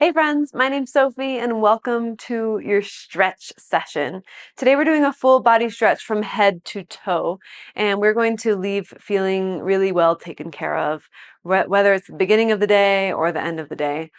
Hey friends, my name's Sophie and welcome to your stretch session. Today we're doing a full body stretch from head to toe, and we're going to leave feeling really well taken care of, whether it's the beginning of the day or the end of the day.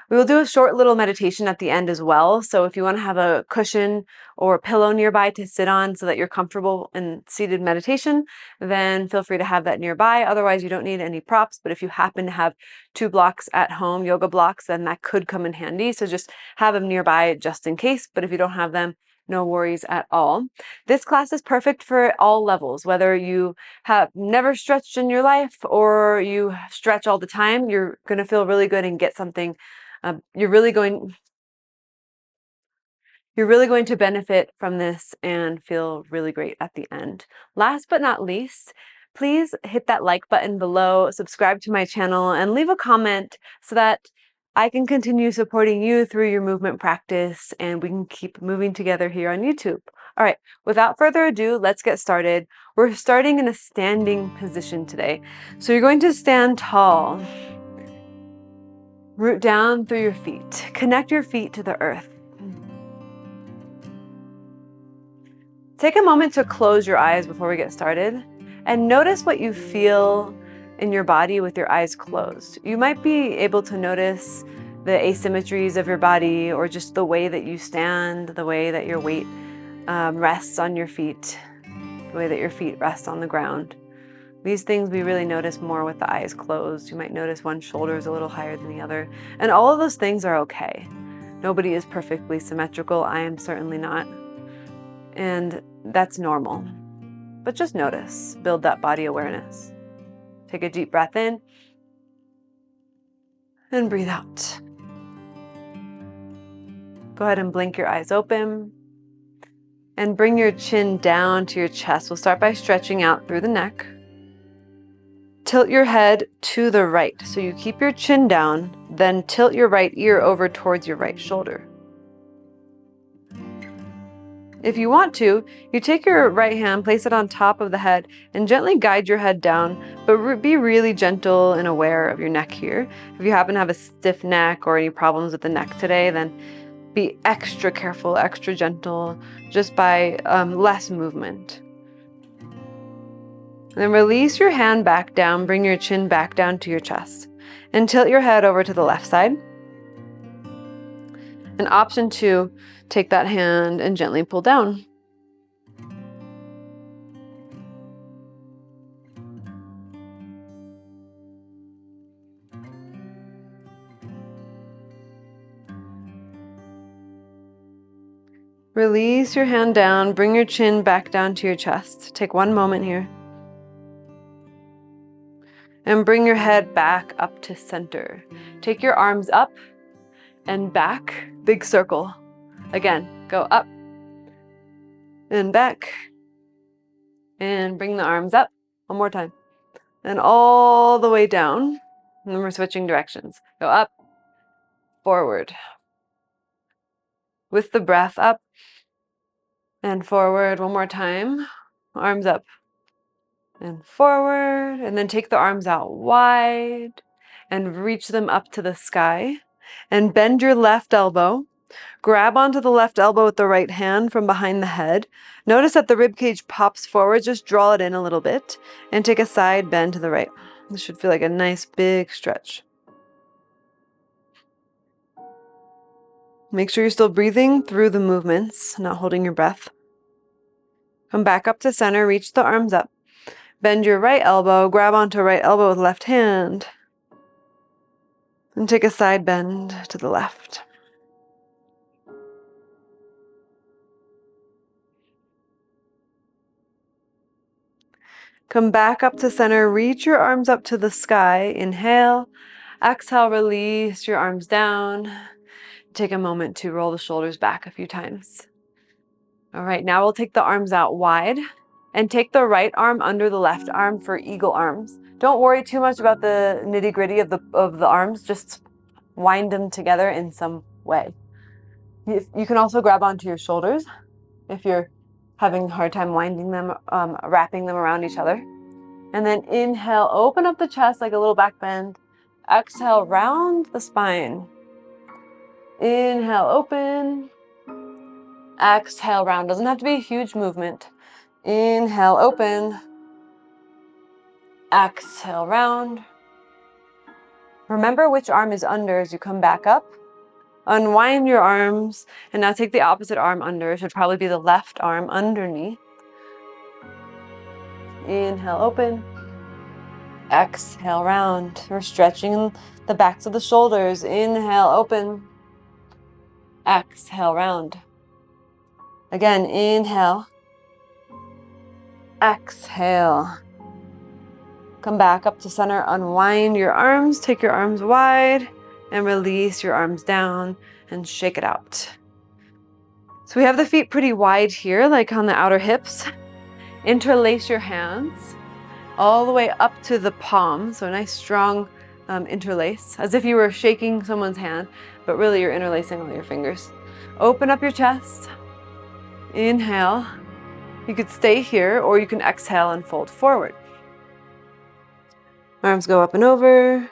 We will do a short little meditation at the end as well. So if you want to have a cushion or a pillow nearby to sit on so that you're comfortable in seated meditation, then feel free to have that nearby. Otherwise, you don't need any props. But if you happen to have 2 blocks at home, yoga blocks, then that could come in handy. So just have them nearby just in case. But if you don't have them, no worries at all. This class is perfect for all levels, whether you have never stretched in your life or you stretch all the time. You're going to feel really good and get something. You're really going to benefit from this and feel really great at the end. Last but not least, please hit that like button below, subscribe to my channel, and leave a comment so that I can continue supporting you through your movement practice and we can keep moving together here on YouTube. All right, without further ado, let's get started. We're starting in a standing position today. So you're going to stand tall. Root down through your feet. Connect your feet to the earth. Take a moment to close your eyes before we get started and notice what you feel in your body with your eyes closed. You might be able to notice the asymmetries of your body or just the way that you stand, the way that your weight rests on your feet, the way that your feet rest on the ground. These things we really notice more with the eyes closed. You might notice one shoulder is a little higher than the other, and all of those things are okay. Nobody is perfectly symmetrical. I am certainly not. And that's normal. But just notice, build that body awareness. Take a deep breath in and breathe out. Go ahead and blink your eyes open and bring your chin down to your chest. We'll start by stretching out through the neck. Tilt your head to the right. So you keep your chin down, then tilt your right ear over towards your right shoulder. If you want to, you take your right hand, place it on top of the head, and gently guide your head down, but be really gentle and aware of your neck here. If you happen to have a stiff neck or any problems with the neck today, then be extra careful, extra gentle, just by less movement. Then release your hand back down, bring your chin back down to your chest, and tilt your head over to the left side. And option 2, take that hand and gently pull down. Release your hand down, bring your chin back down to your chest. Take one moment here. And bring your head back up to center. Take your arms up and back, big circle. Again, go up and back. And bring the arms up. One more time. And all the way down. And then we're switching directions. Go up, forward. With the breath up and forward. One more time. Arms up and forward. And then take the arms out wide and reach them up to the sky. And bend your left elbow. Grab onto the left elbow with the right hand from behind the head. Notice that the rib cage pops forward. Just draw it in a little bit and take a side bend to the right. This should feel like a nice big stretch. Make sure you're still breathing through the movements, not holding your breath. Come back up to center, reach the arms up. Bend your right elbow, grab onto right elbow with left hand. And take a side bend to the left. Come back up to center, reach your arms up to the sky. Inhale, exhale, release your arms down. Take a moment to roll the shoulders back a few times. All right, now we'll take the arms out wide and take the right arm under the left arm for eagle arms. Don't worry too much about the nitty-gritty of the arms, just wind them together in some way. You can also grab onto your shoulders if you're having a hard time winding them, wrapping them around each other. And then inhale, open up the chest like a little back bend. Exhale, round the spine. Inhale, open. Exhale, round. Doesn't have to be a huge movement. Inhale, open. Exhale, round. Remember which arm is under as you come back up. Unwind your arms, and now take the opposite arm under. It should probably be the left arm underneath. Inhale, open. Exhale, round. We're stretching the backs of the shoulders. Inhale, open. Exhale, round. Again, inhale. Exhale. Come back up to center. Unwind your arms. Take your arms wide and release your arms down and shake it out. So we have the feet pretty wide here, like on the outer hips. Interlace your hands all the way up to the palm. So a nice strong interlace, as if you were shaking someone's hand, but really you're interlacing all your fingers. Open up your chest. Inhale. You could stay here, or you can exhale and fold forward. Arms go up and over.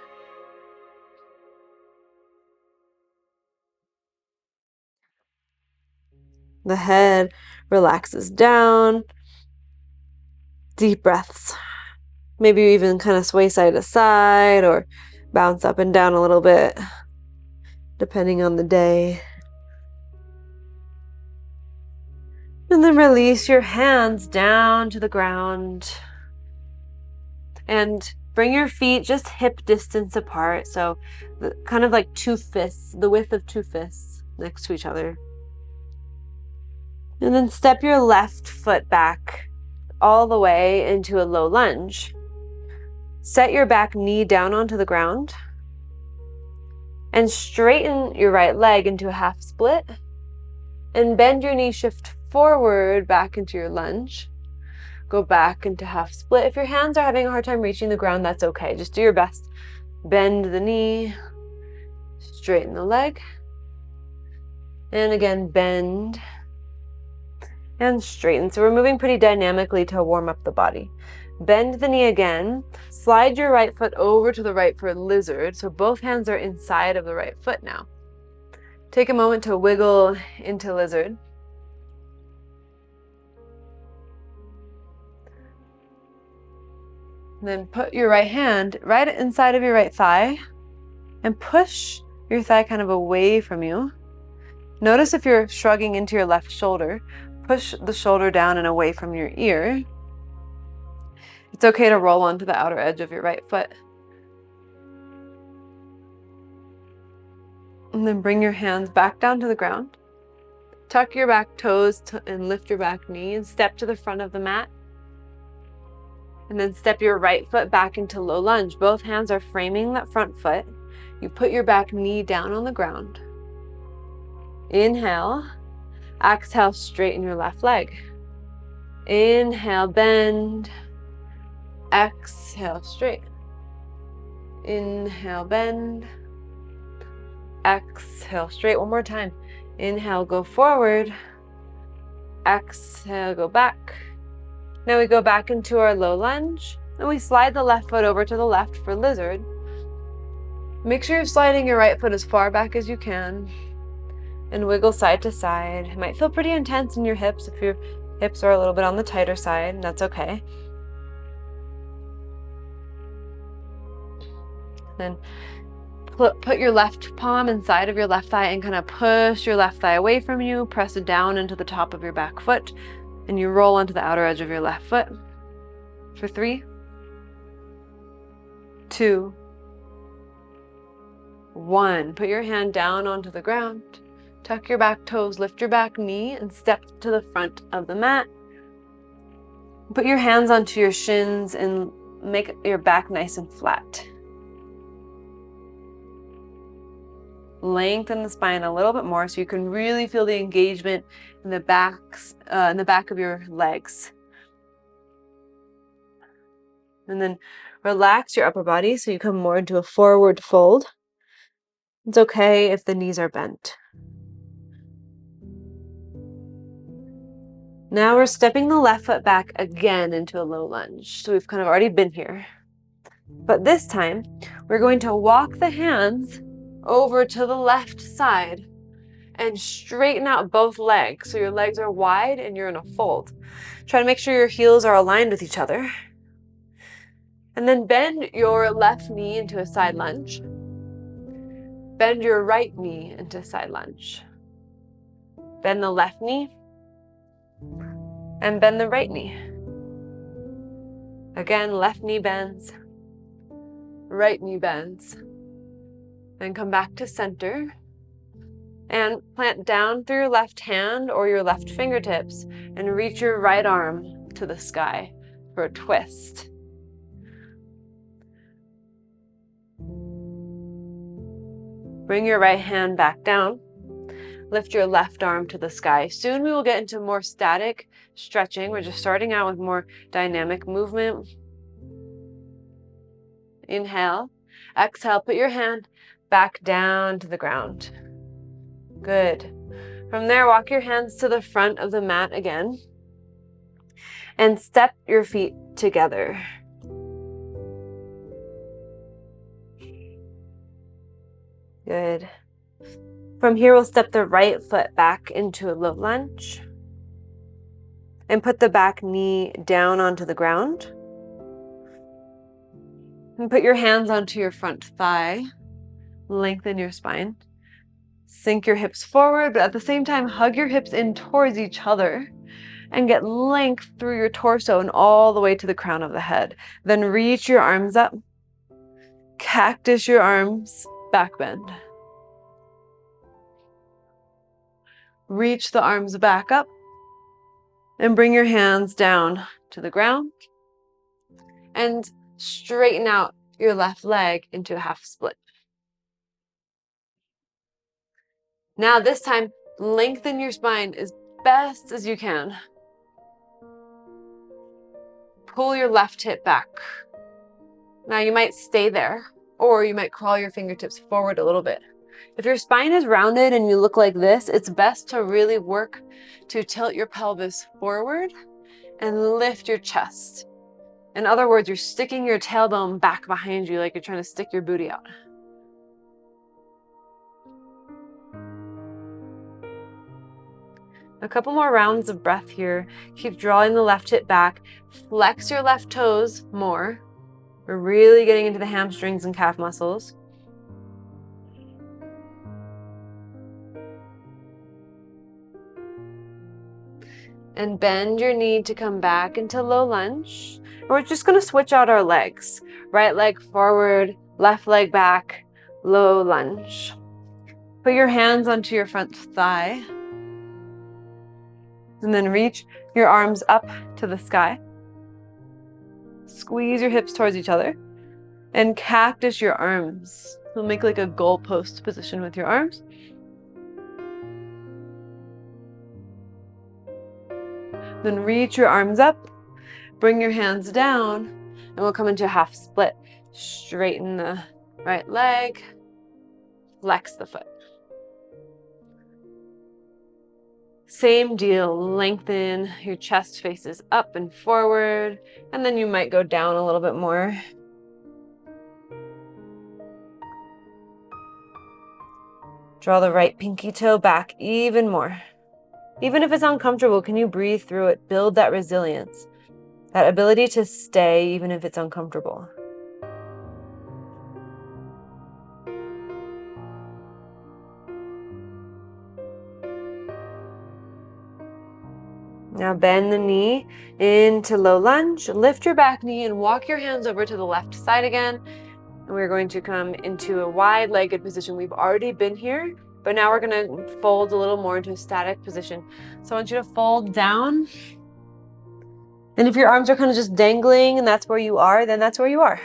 The head relaxes down. Deep breaths. Maybe you even kind of sway side to side or bounce up and down a little bit, depending on the day. And then release your hands down to the ground. And bring your feet just hip distance apart. So kind of like two fists, the width of two fists next to each other. And then step your left foot back all the way into a low lunge. Set your back knee down onto the ground. And straighten your right leg into a half split. And bend your knee, shift forward back into your lunge. Go back into half split. If your hands are having a hard time reaching the ground, that's okay. Just do your best. Bend the knee, straighten the leg. And again, bend and straighten. So we're moving pretty dynamically to warm up the body. Bend the knee again. Slide your right foot over to the right for lizard. So both hands are inside of the right foot now. Take a moment to wiggle into lizard. And then put your right hand right inside of your right thigh and push your thigh kind of away from you. Notice if you're shrugging into your left shoulder, push the shoulder down and away from your ear. It's okay to roll onto the outer edge of your right foot. And then bring your hands back down to the ground. Tuck your back toes and lift your back knee and step to the front of the mat. And then step your right foot back into low lunge. Both hands are framing that front foot. You put your back knee down on the ground. Inhale. Exhale, straighten your left leg. Inhale, bend. Exhale, straighten. Inhale, bend. Exhale, straight. One more time. Inhale, go forward. Exhale, go back. Now we go back into our low lunge, and we slide the left foot over to the left for lizard. Make sure you're sliding your right foot as far back as you can, and wiggle side to side. It might feel pretty intense in your hips if your hips are a little bit on the tighter side, and that's okay. Then put your left palm inside of your left thigh and kind of push your left thigh away from you. Press it down into the top of your back foot, and you roll onto the outer edge of your left foot. For 3, 2, 1. Put your hand down onto the ground. Tuck your back toes, lift your back knee, and step to the front of the mat. Put your hands onto your shins and make your back nice and flat. Lengthen the spine a little bit more so you can really feel the engagement in the back of your legs. And then relax your upper body so you come more into a forward fold. It's okay if the knees are bent. Now we're stepping the left foot back again into a low lunge. So we've kind of already been here. But this time, we're going to walk the hands over to the left side. and straighten out both legs. So your legs are wide and you're in a fold. Try to make sure your heels are aligned with each other. And then bend your left knee into a side lunge. Bend your right knee into a side lunge. Bend the left knee and bend the right knee. Again, left knee bends, right knee bends. Then come back to center and plant down through your left hand or your left fingertips and reach your right arm to the sky for a twist. Bring your right hand back down. Lift your left arm to the sky. Soon we will get into more static stretching. We're just starting out with more dynamic movement. Inhale. Exhale, put your hand back down to the ground. Good. From there, walk your hands to the front of the mat again and step your feet together. Good. From here, we'll step the right foot back into a low lunge and put the back knee down onto the ground. And put your hands onto your front thigh. Lengthen your spine. Sink your hips forward, but at the same time, hug your hips in towards each other and get length through your torso and all the way to the crown of the head. Then reach your arms up. Cactus your arms, back bend. Reach the arms back up and bring your hands down to the ground and straighten out your left leg into a half split. Now this time, lengthen your spine as best as you can. Pull your left hip back. Now you might stay there, or you might crawl your fingertips forward a little bit. If your spine is rounded and you look like this, it's best to really work to tilt your pelvis forward and lift your chest. In other words, you're sticking your tailbone back behind you like you're trying to stick your booty out. A couple more rounds of breath here. Keep drawing the left hip back. Flex your left toes more. We're really getting into the hamstrings and calf muscles. And bend your knee to come back into low lunge. And we're just going to switch out our legs. Right leg forward, left leg back, low lunge. Put your hands onto your front thigh. And then reach your arms up to the sky. Squeeze your hips towards each other. And cactus your arms. So make like a goalpost position with your arms. Then reach your arms up. Bring your hands down. And we'll come into a half split. Straighten the right leg. Flex the foot. Same deal, lengthen your chest faces up and forward, and then you might go down a little bit more. Draw the right pinky toe back even more. Even if it's uncomfortable, can you breathe through it? Build that resilience, that ability to stay even if it's uncomfortable. Now bend the knee into low lunge, lift your back knee and walk your hands over to the left side again. And we're going to come into a wide-legged position. We've already been here, but now we're going to fold a little more into a static position. So I want you to fold down. And if your arms are kind of just dangling and that's where you are, then that's where you are.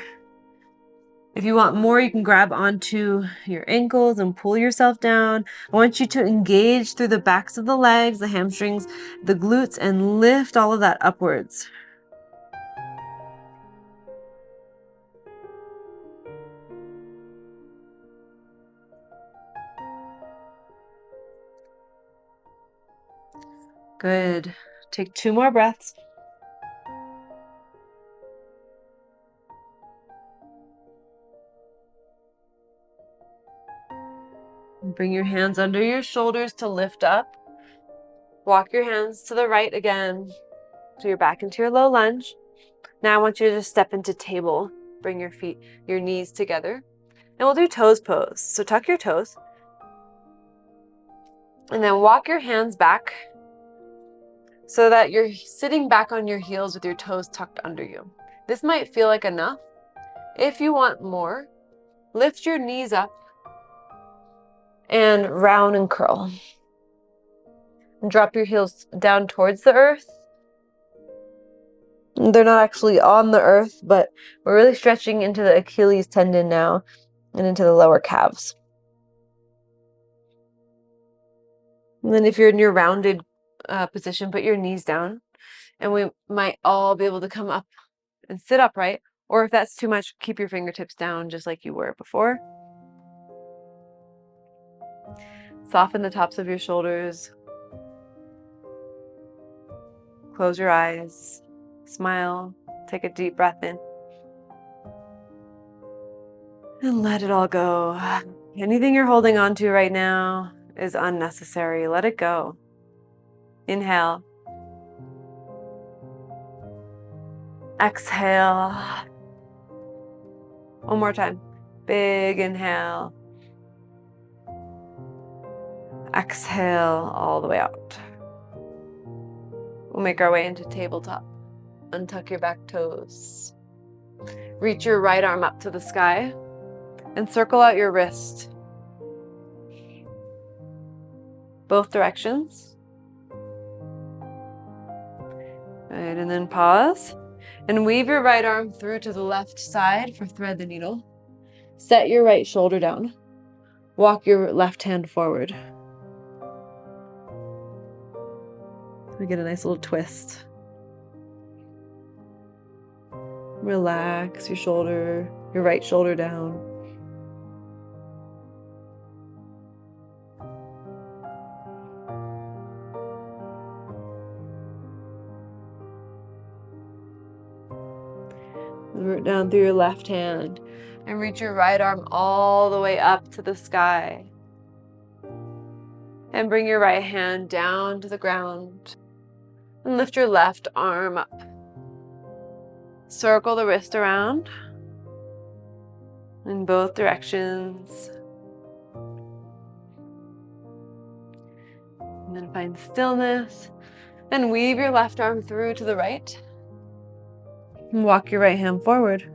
If you want more, you can grab onto your ankles and pull yourself down. I want you to engage through the backs of the legs, the hamstrings, the glutes, and lift all of that upwards. Good. Take 2 more breaths. Bring your hands under your shoulders to lift up. Walk your hands to the right again. So you're back into your low lunge. Now I want you to just step into table. Bring your feet, your knees together. And we'll do toes pose. So tuck your toes. And then walk your hands back so that you're sitting back on your heels with your toes tucked under you. This might feel like enough. If you want more, lift your knees up and round and curl. And drop your heels down towards the earth. They're not actually on the earth, but we're really stretching into the Achilles tendon now and into the lower calves. And then if you're in your rounded position, put your knees down, and we might all be able to come up and sit upright. Or if that's too much, keep your fingertips down just like you were before. Soften the tops of your shoulders. Close your eyes. Smile. Take a deep breath in. And let it all go. Anything you're holding on to right now is unnecessary. Let it go. Inhale. Exhale. One more time. Big inhale. Exhale all the way out. We'll make our way into tabletop. Untuck your back toes. Reach your right arm up to the sky and circle out your wrist. Both directions. Right, and then pause. And weave your right arm through to the left side for thread the needle. Set your right shoulder down. Walk your left hand forward. We get a nice little twist. Relax your shoulder, your right shoulder down. Root down through your left hand and reach your right arm all the way up to the sky. And bring your right hand down to the ground. And lift your left arm up. Circle the wrist around in both directions. And then find stillness. And weave your left arm through to the right. And walk your right hand forward.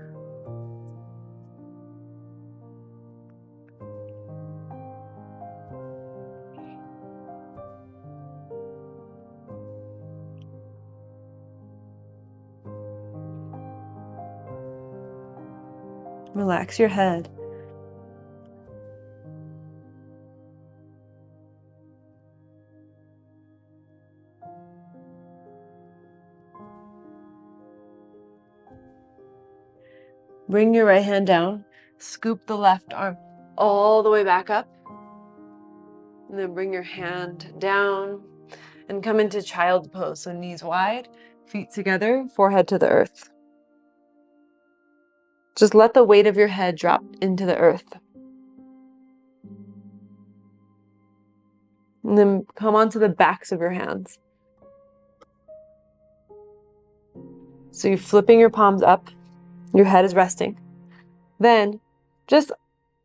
Relax your head. Bring your right hand down. Scoop the left arm all the way back up. And then bring your hand down and come into child's pose. So knees wide, feet together, forehead to the earth. Just let the weight of your head drop into the earth. And then come onto the backs of your hands. So you're flipping your palms up. Your head is resting. Then just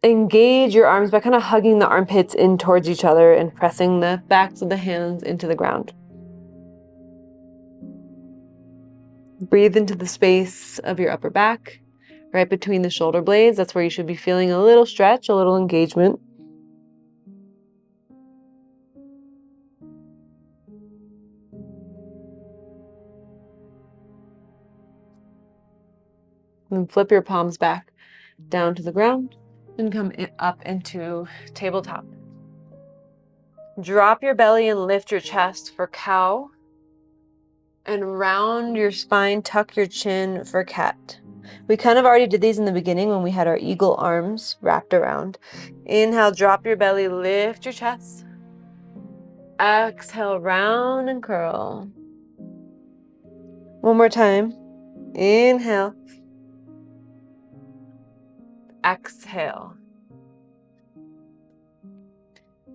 engage your arms by kind of hugging the armpits in towards each other and pressing the backs of the hands into the ground. Breathe into the space of your upper back, right between the shoulder blades. That's where you should be feeling a little stretch, a little engagement. And then flip your palms back down to the ground and come up into tabletop. Drop your belly and lift your chest for cow. And round your spine, tuck your chin for cat. We kind of already did these in the beginning when we had our eagle arms wrapped around. Inhale, drop your belly, lift your chest. Exhale, round and curl. One more time. Inhale. Exhale.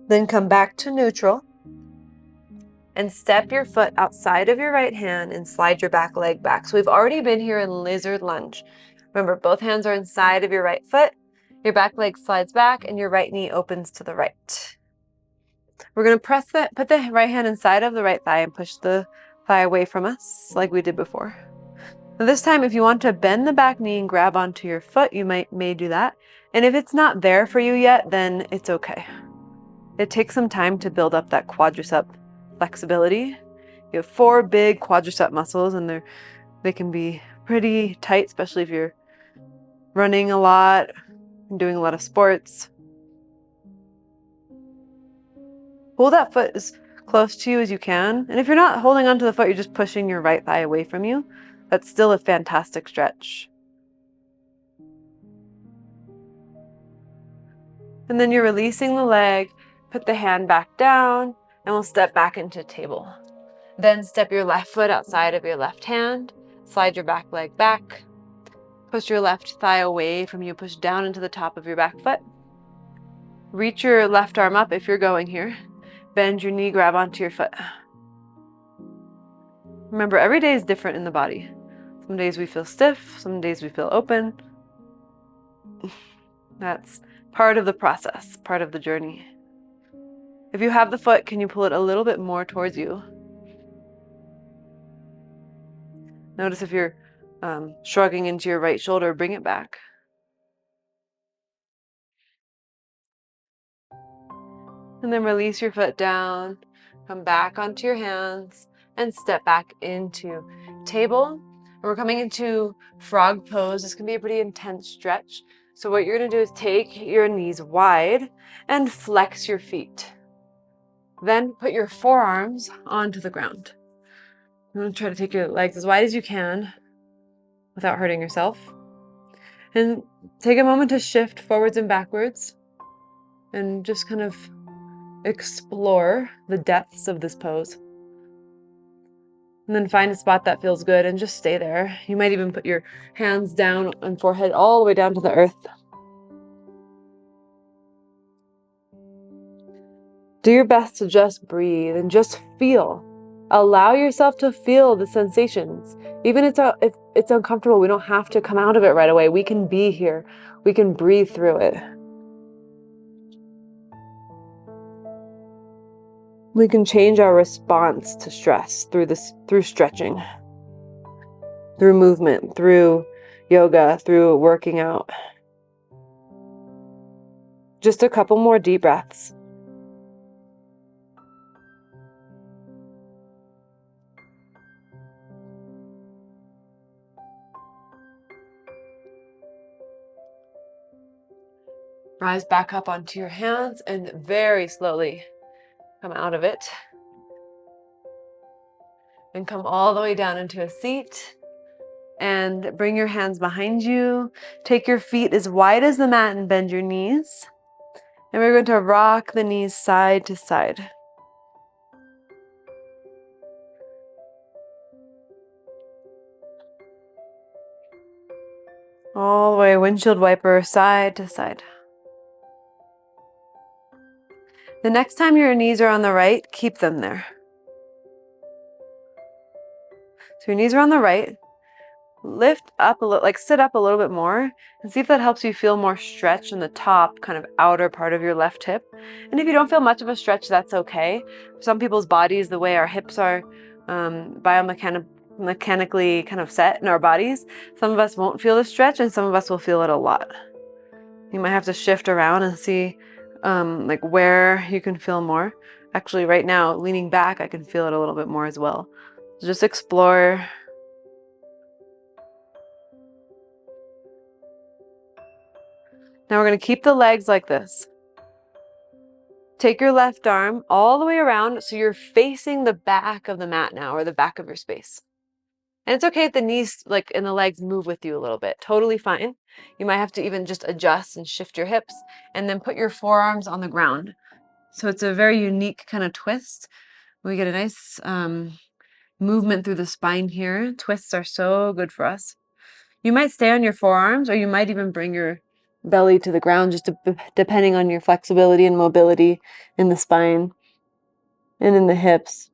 Then come back to neutral and step your foot outside of your right hand and slide your back leg back. So we've already been here in lizard lunge. Remember, both hands are inside of your right foot, your back leg slides back, and your right knee opens to the right. We're going to put the right hand inside of the right thigh and push the thigh away from us like we did before. Now this time, if you want to bend the back knee and grab onto your foot, you may do that. And if it's not there for you yet, then it's okay. It takes some time to build up that quadricep flexibility. You have 4 big quadricep muscles, and they can be pretty tight, especially if you're running a lot and doing a lot of sports. Hold that foot as close to you as you can. And if you're not holding onto the foot, you're just pushing your right thigh away from you. That's still a fantastic stretch. And then you're releasing the leg, put the hand back down, and we'll step back into table. Then step your left foot outside of your left hand, slide your back leg back, push your left thigh away from you, push down into the top of your back foot. Reach your left arm up if you're going here. Bend your knee, grab onto your foot. Remember, every day is different in the body. Some days we feel stiff, some days we feel open. That's part of the process, part of the journey. If you have the foot, can you pull it a little bit more towards you? Notice if you're shrugging into your right shoulder, bring it back. And then release your foot down, come back onto your hands, and step back into table. And we're coming into frog pose. This can be a pretty intense stretch. So what you're gonna do is take your knees wide and flex your feet. Then put your forearms onto the ground. I'm gonna try to take your legs as wide as you can without hurting yourself. And take a moment to shift forwards and backwards and just kind of explore the depths of this pose. And then find a spot that feels good and just stay there. You might even put your hands down on forehead all the way down to the earth. Do your best to just breathe and just feel. Allow yourself to feel the sensations. Even if it's uncomfortable, we don't have to come out of it right away. We can be here. We can breathe through it. We can change our response to stress through stretching, through movement, through yoga, through working out. Just a couple more deep breaths. Rise back up onto your hands and very slowly come out of it. And come all the way down into a seat. And bring your hands behind you. Take your feet as wide as the mat and bend your knees. And we're going to rock the knees side to side. All the way, windshield wiper, side to side. The next time your knees are on the right, keep them there. So your knees are on the right. Lift up a little, like sit up a little bit more and see if that helps you feel more stretch in the top, kind of outer part of your left hip. And if you don't feel much of a stretch, that's okay. For some people's bodies, the way our hips are mechanically kind of set in our bodies, some of us won't feel the stretch and some of us will feel it a lot. You might have to shift around and see like where you can feel more. Actually, right now, leaning back, I can feel it a little bit more as well. So just explore. Now we're going to keep the legs like this. Take your left arm all the way around so you're facing the back of the mat now, or the back of your space. And it's okay if the knees and the legs move with you a little bit. Totally fine. You might have to even just adjust and shift your hips and then put your forearms on the ground. So it's a very unique kind of twist. We get a nice movement through the spine here. Twists are so good for us. You might stay on your forearms, or you might even bring your belly to the ground, just depending on your flexibility and mobility in the spine and in the hips.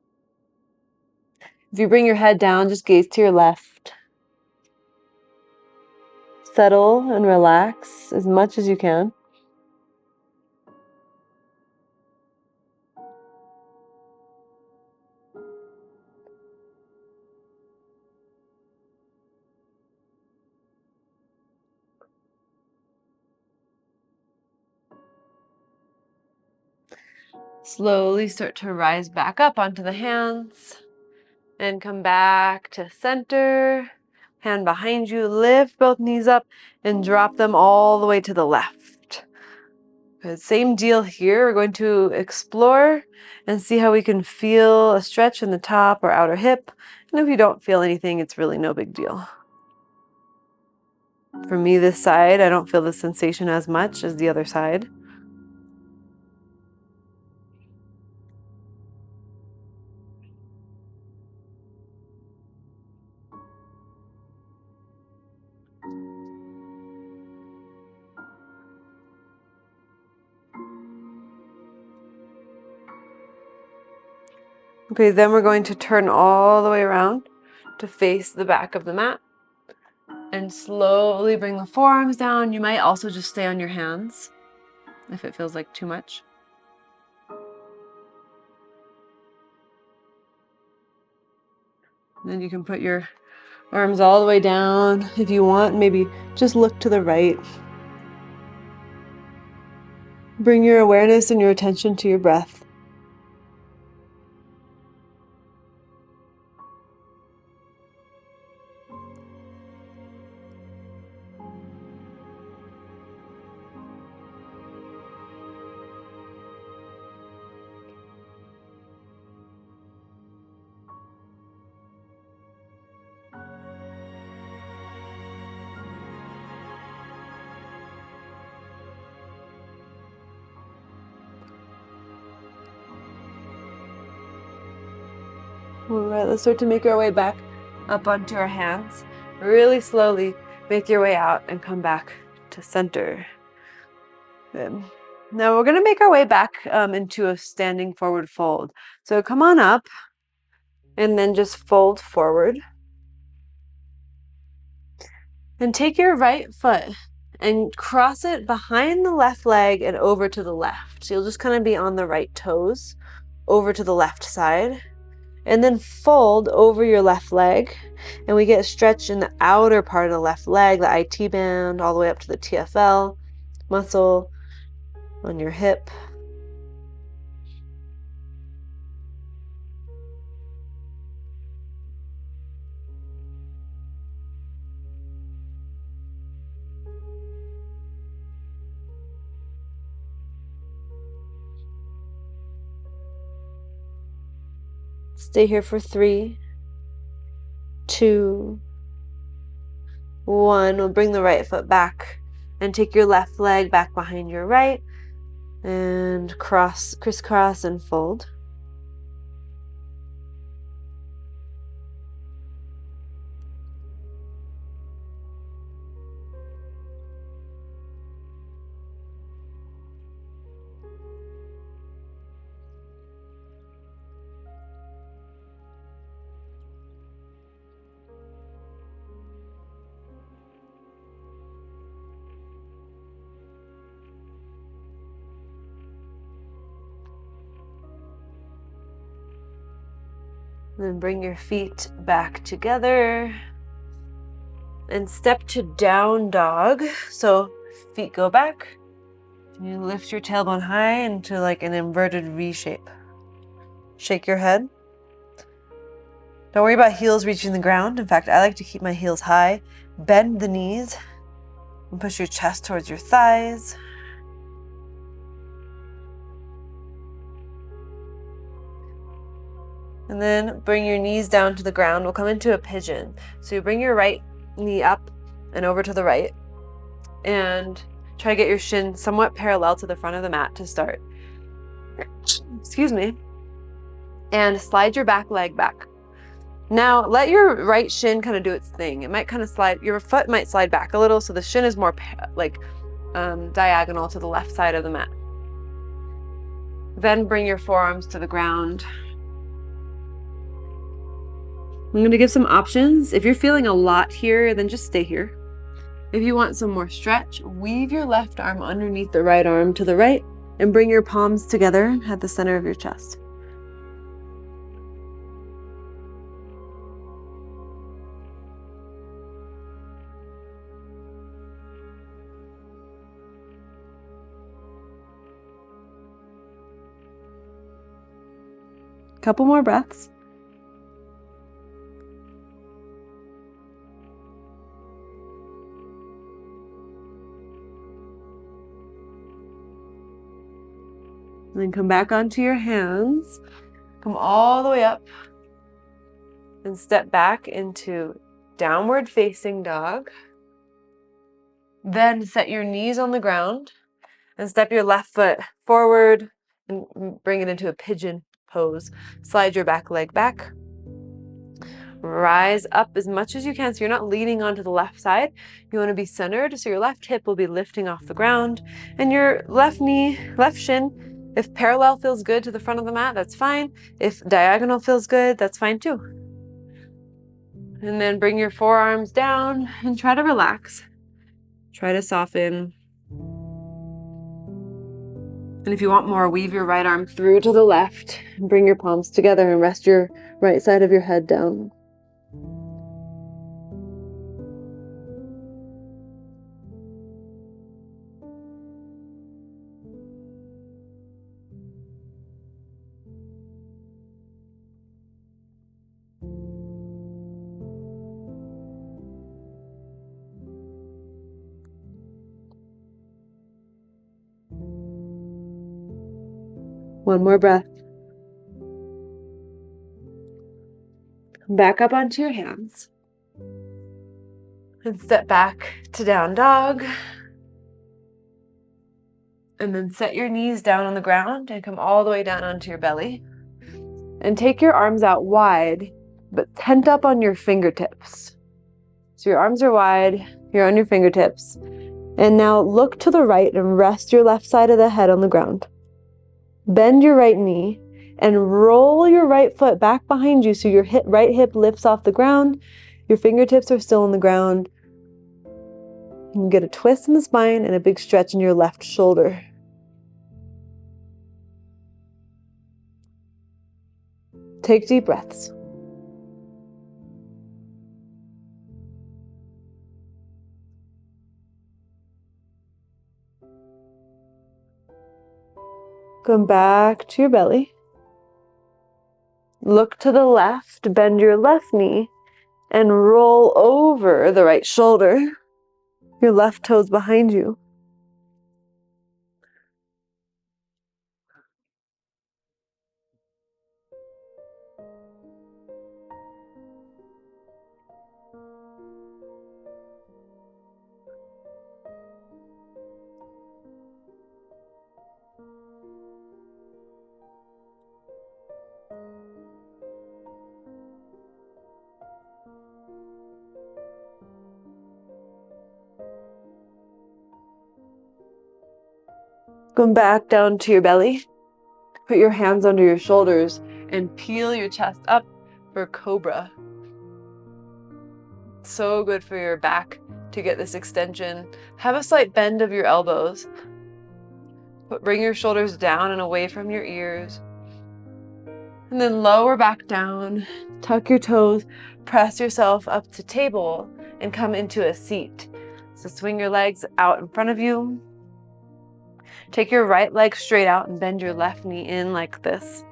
If you bring your head down, just gaze to your left. Settle and relax as much as you can. Slowly start to rise back up onto the hands and come back to center. Hand behind you, lift both knees up and drop them all the way to the left. Good. Same deal here. We're going to explore and see how we can feel a stretch in the top or outer hip. And if you don't feel anything, it's really no big deal. For me, this side, I don't feel the sensation as much as the other side. Okay, then we're going to turn all the way around to face the back of the mat and slowly bring the forearms down. You might also just stay on your hands if it feels like too much. Then you can put your arms all the way down if you want. Maybe just look to the right. Bring your awareness and your attention to your breath. All right, let's start to make our way back up onto our hands. Really slowly make your way out and come back to center. Good. Now we're going to make our way back into a standing forward fold. So come on up and then just fold forward. And take your right foot and cross it behind the left leg and over to the left. So you'll just kind of be on the right toes over to the left side. And then fold over your left leg, and we get a stretch in the outer part of the left leg, the IT band, all the way up to the TFL muscle on your hip. Stay here for 3, 2, 1. We'll bring the right foot back and take your left leg back behind your right and crisscross and fold. Then bring your feet back together and step to down dog. So feet go back. You lift your tailbone high into like an inverted V shape. Shake your head. Don't worry about heels reaching the ground. In fact, I like to keep my heels high. Bend the knees and push your chest towards your thighs. And then bring your knees down to the ground. We'll come into a pigeon. So you bring your right knee up and over to the right and try to get your shin somewhat parallel to the front of the mat to start. Excuse me. And slide your back leg back. Now let your right shin kind of do its thing. It might kind of slide, your foot might slide back a little so the shin is more like diagonal to the left side of the mat. Then bring your forearms to the ground. I'm going to give some options. If you're feeling a lot here, then just stay here. If you want some more stretch, weave your left arm underneath the right arm to the right and bring your palms together at the center of your chest. Couple more breaths. And then come back onto your hands. Come all the way up and step back into downward facing dog. Then set your knees on the ground and step your left foot forward and bring it into a pigeon pose. Slide your back leg back. Rise up as much as you can so you're not leaning onto the left side. You want to be centered so your left hip will be lifting off the ground and your left knee, left shin, if parallel feels good to the front of the mat, that's fine. If diagonal feels good, that's fine too. And then bring your forearms down and try to relax. Try to soften. And if you want more, weave your right arm through to the left and bring your palms together and rest your right side of your head down. One more breath. Come back up onto your hands. And step back to down dog. And then set your knees down on the ground and come all the way down onto your belly. And take your arms out wide, but tent up on your fingertips. So your arms are wide, you're on your fingertips. And now look to the right and rest your left side of the head on the ground. Bend your right knee and roll your right foot back behind you so your right hip lifts off the ground. Your fingertips are still on the ground. You can get a twist in the spine and a big stretch in your left shoulder. Take deep breaths. Come back to your belly. Look to the left, bend your left knee, and roll over the right shoulder. Your left toes behind you. Come back down to your belly. Put your hands under your shoulders and peel your chest up for cobra. So good for your back to get this extension. Have a slight bend of your elbows. But bring your shoulders down and away from your ears. And then lower back down. Tuck your toes. Press yourself up to table and come into a seat. So swing your legs out in front of you. Take your right leg straight out and bend your left knee in like this.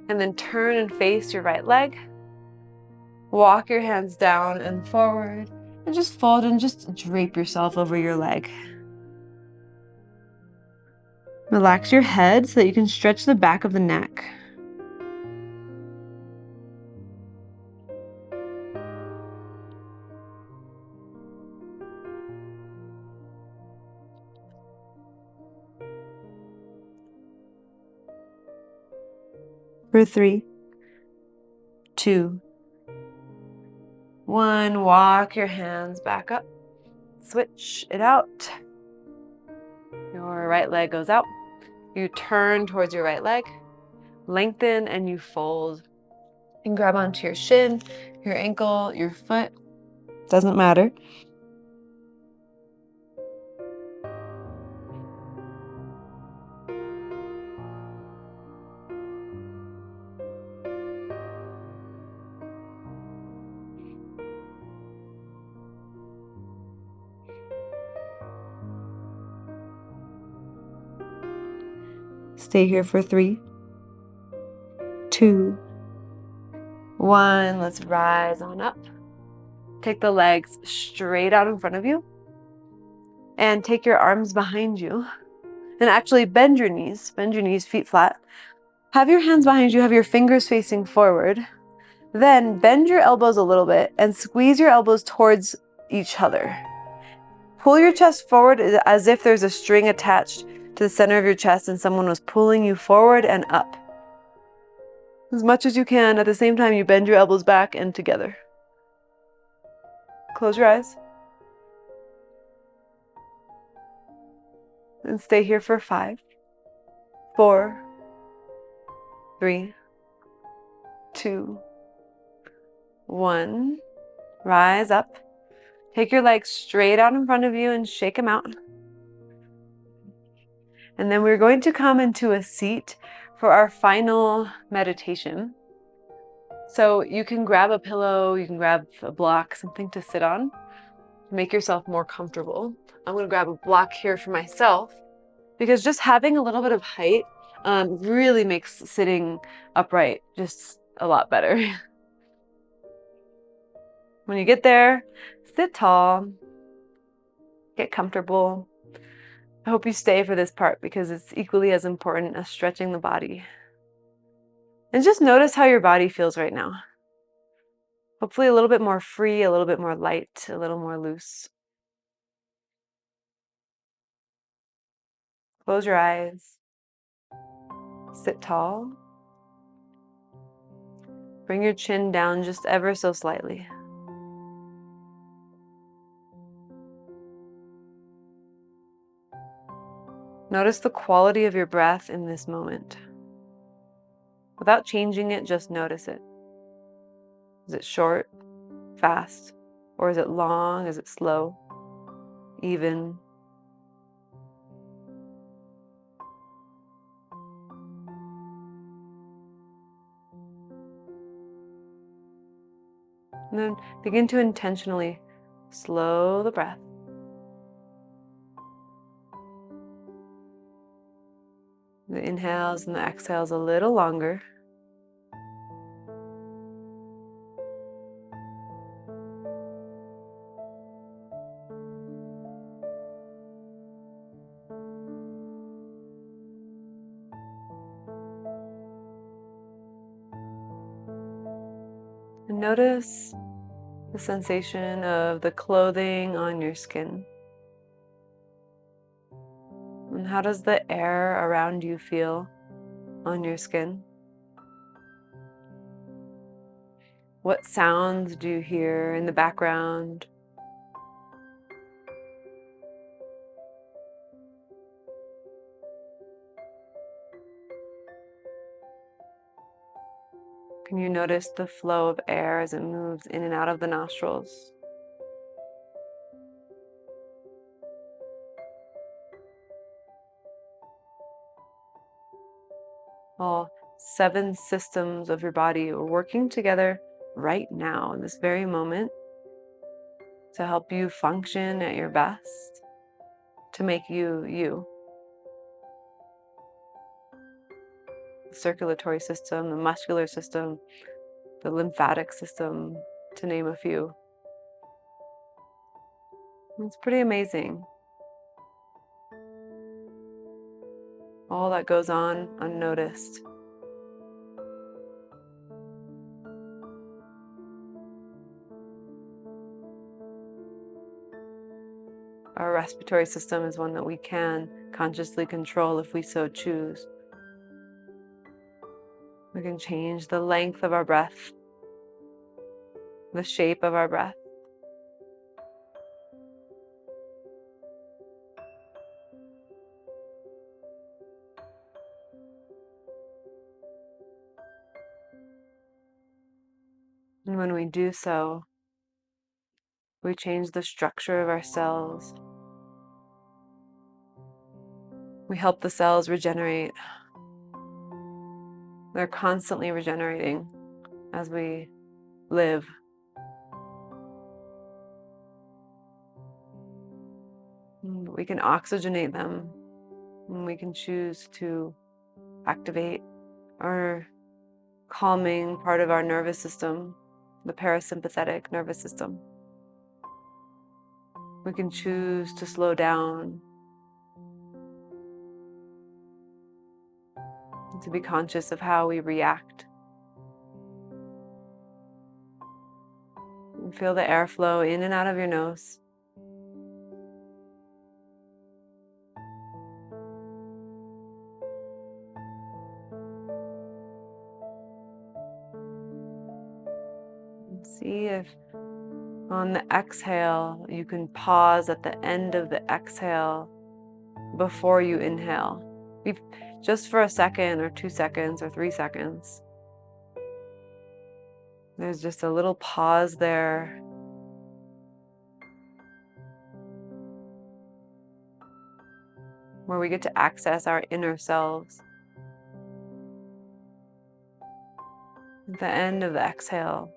And then turn and face your right leg. Walk your hands down and forward. And just fold and just drape yourself over your leg. Relax your head so that you can stretch the back of the neck. For 3, 2, 1, walk your hands back up. Switch it out. Your right leg goes out. You turn towards your right leg, lengthen, and you fold. And grab onto your shin, your ankle, your foot. Doesn't matter. Stay here for 3, 2, 1. Let's rise on up. Take the legs straight out in front of you and take your arms behind you and actually bend your knees, feet flat. Have your hands behind you, have your fingers facing forward. Then bend your elbows a little bit and squeeze your elbows towards each other. Pull your chest forward as if there's a string attached to the center of your chest and someone was pulling you forward and up. As much as you can. At the same time, you bend your elbows back and together. Close your eyes. And stay here for 5, 4, 3, 2, 1. Rise up. Take your legs straight out in front of you and shake them out. And then we're going to come into a seat for our final meditation. So you can grab a pillow, you can grab a block, something to sit on to make yourself more comfortable. I'm going to grab a block here for myself because just having a little bit of height really makes sitting upright just a lot better. When you get there, sit tall, get comfortable. I hope you stay for this part because it's equally as important as stretching the body. And just notice how your body feels right now. Hopefully a little bit more free, a little bit more light, a little more loose. Close your eyes. Sit tall. Bring your chin down just ever so slightly. Notice the quality of your breath in this moment. Without changing it, just notice it. Is it short, fast, or is it long? Is it slow, even? And then begin to intentionally slow the breath. The inhales and the exhales a little longer. And notice the sensation of the clothing on your skin. And how does the air around you feel on your skin? What sounds do you hear in the background? Can you notice the flow of air as it moves in and out of the nostrils? All 7 systems of your body are working together right now in this very moment to help you function at your best, to make you, you. The circulatory system, the muscular system, the lymphatic system, to name a few. It's pretty amazing. All that goes on unnoticed. Our respiratory system is one that we can consciously control if we so choose. We can change the length of our breath, the shape of our breath. And when we do so, we change the structure of our cells. We help the cells regenerate. They're constantly regenerating as we live. We can oxygenate them, and we can choose to activate our calming part of our nervous system, the parasympathetic nervous system. We can choose to slow down, to be conscious of how we react. And feel the airflow in and out of your nose. And see if on the exhale, you can pause at the end of the exhale before you inhale. Just for a second or 2 seconds or 3 seconds. There's just a little pause there. Where we get to access our inner selves. At the end of the exhale,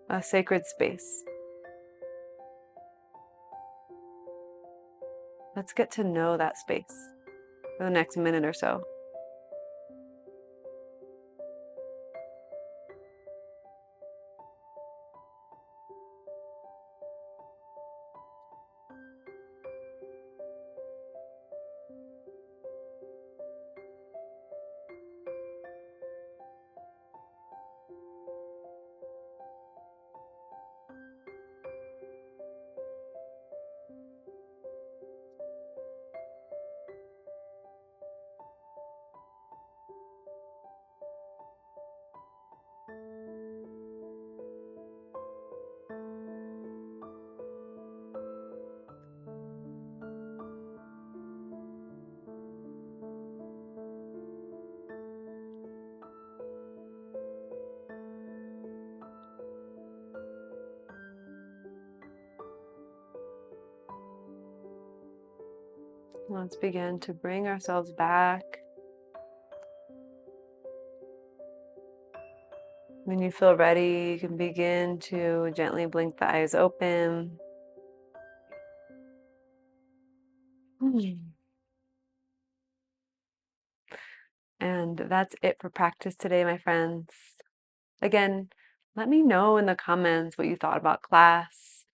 a sacred space. Let's get to know that space for the next minute or so. Let's begin to bring ourselves back. When you feel ready, you can begin to gently blink the eyes open. And that's it for practice today, my friends. Again, let me know in the comments what you thought about class.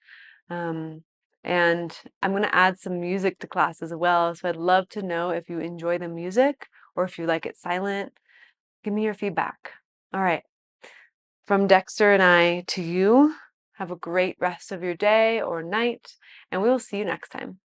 And I'm going to add some music to class as well. So I'd love to know if you enjoy the music or if you like it silent. Give me your feedback. All right. From Dexter and I to you, have a great rest of your day or night, and we will see you next time.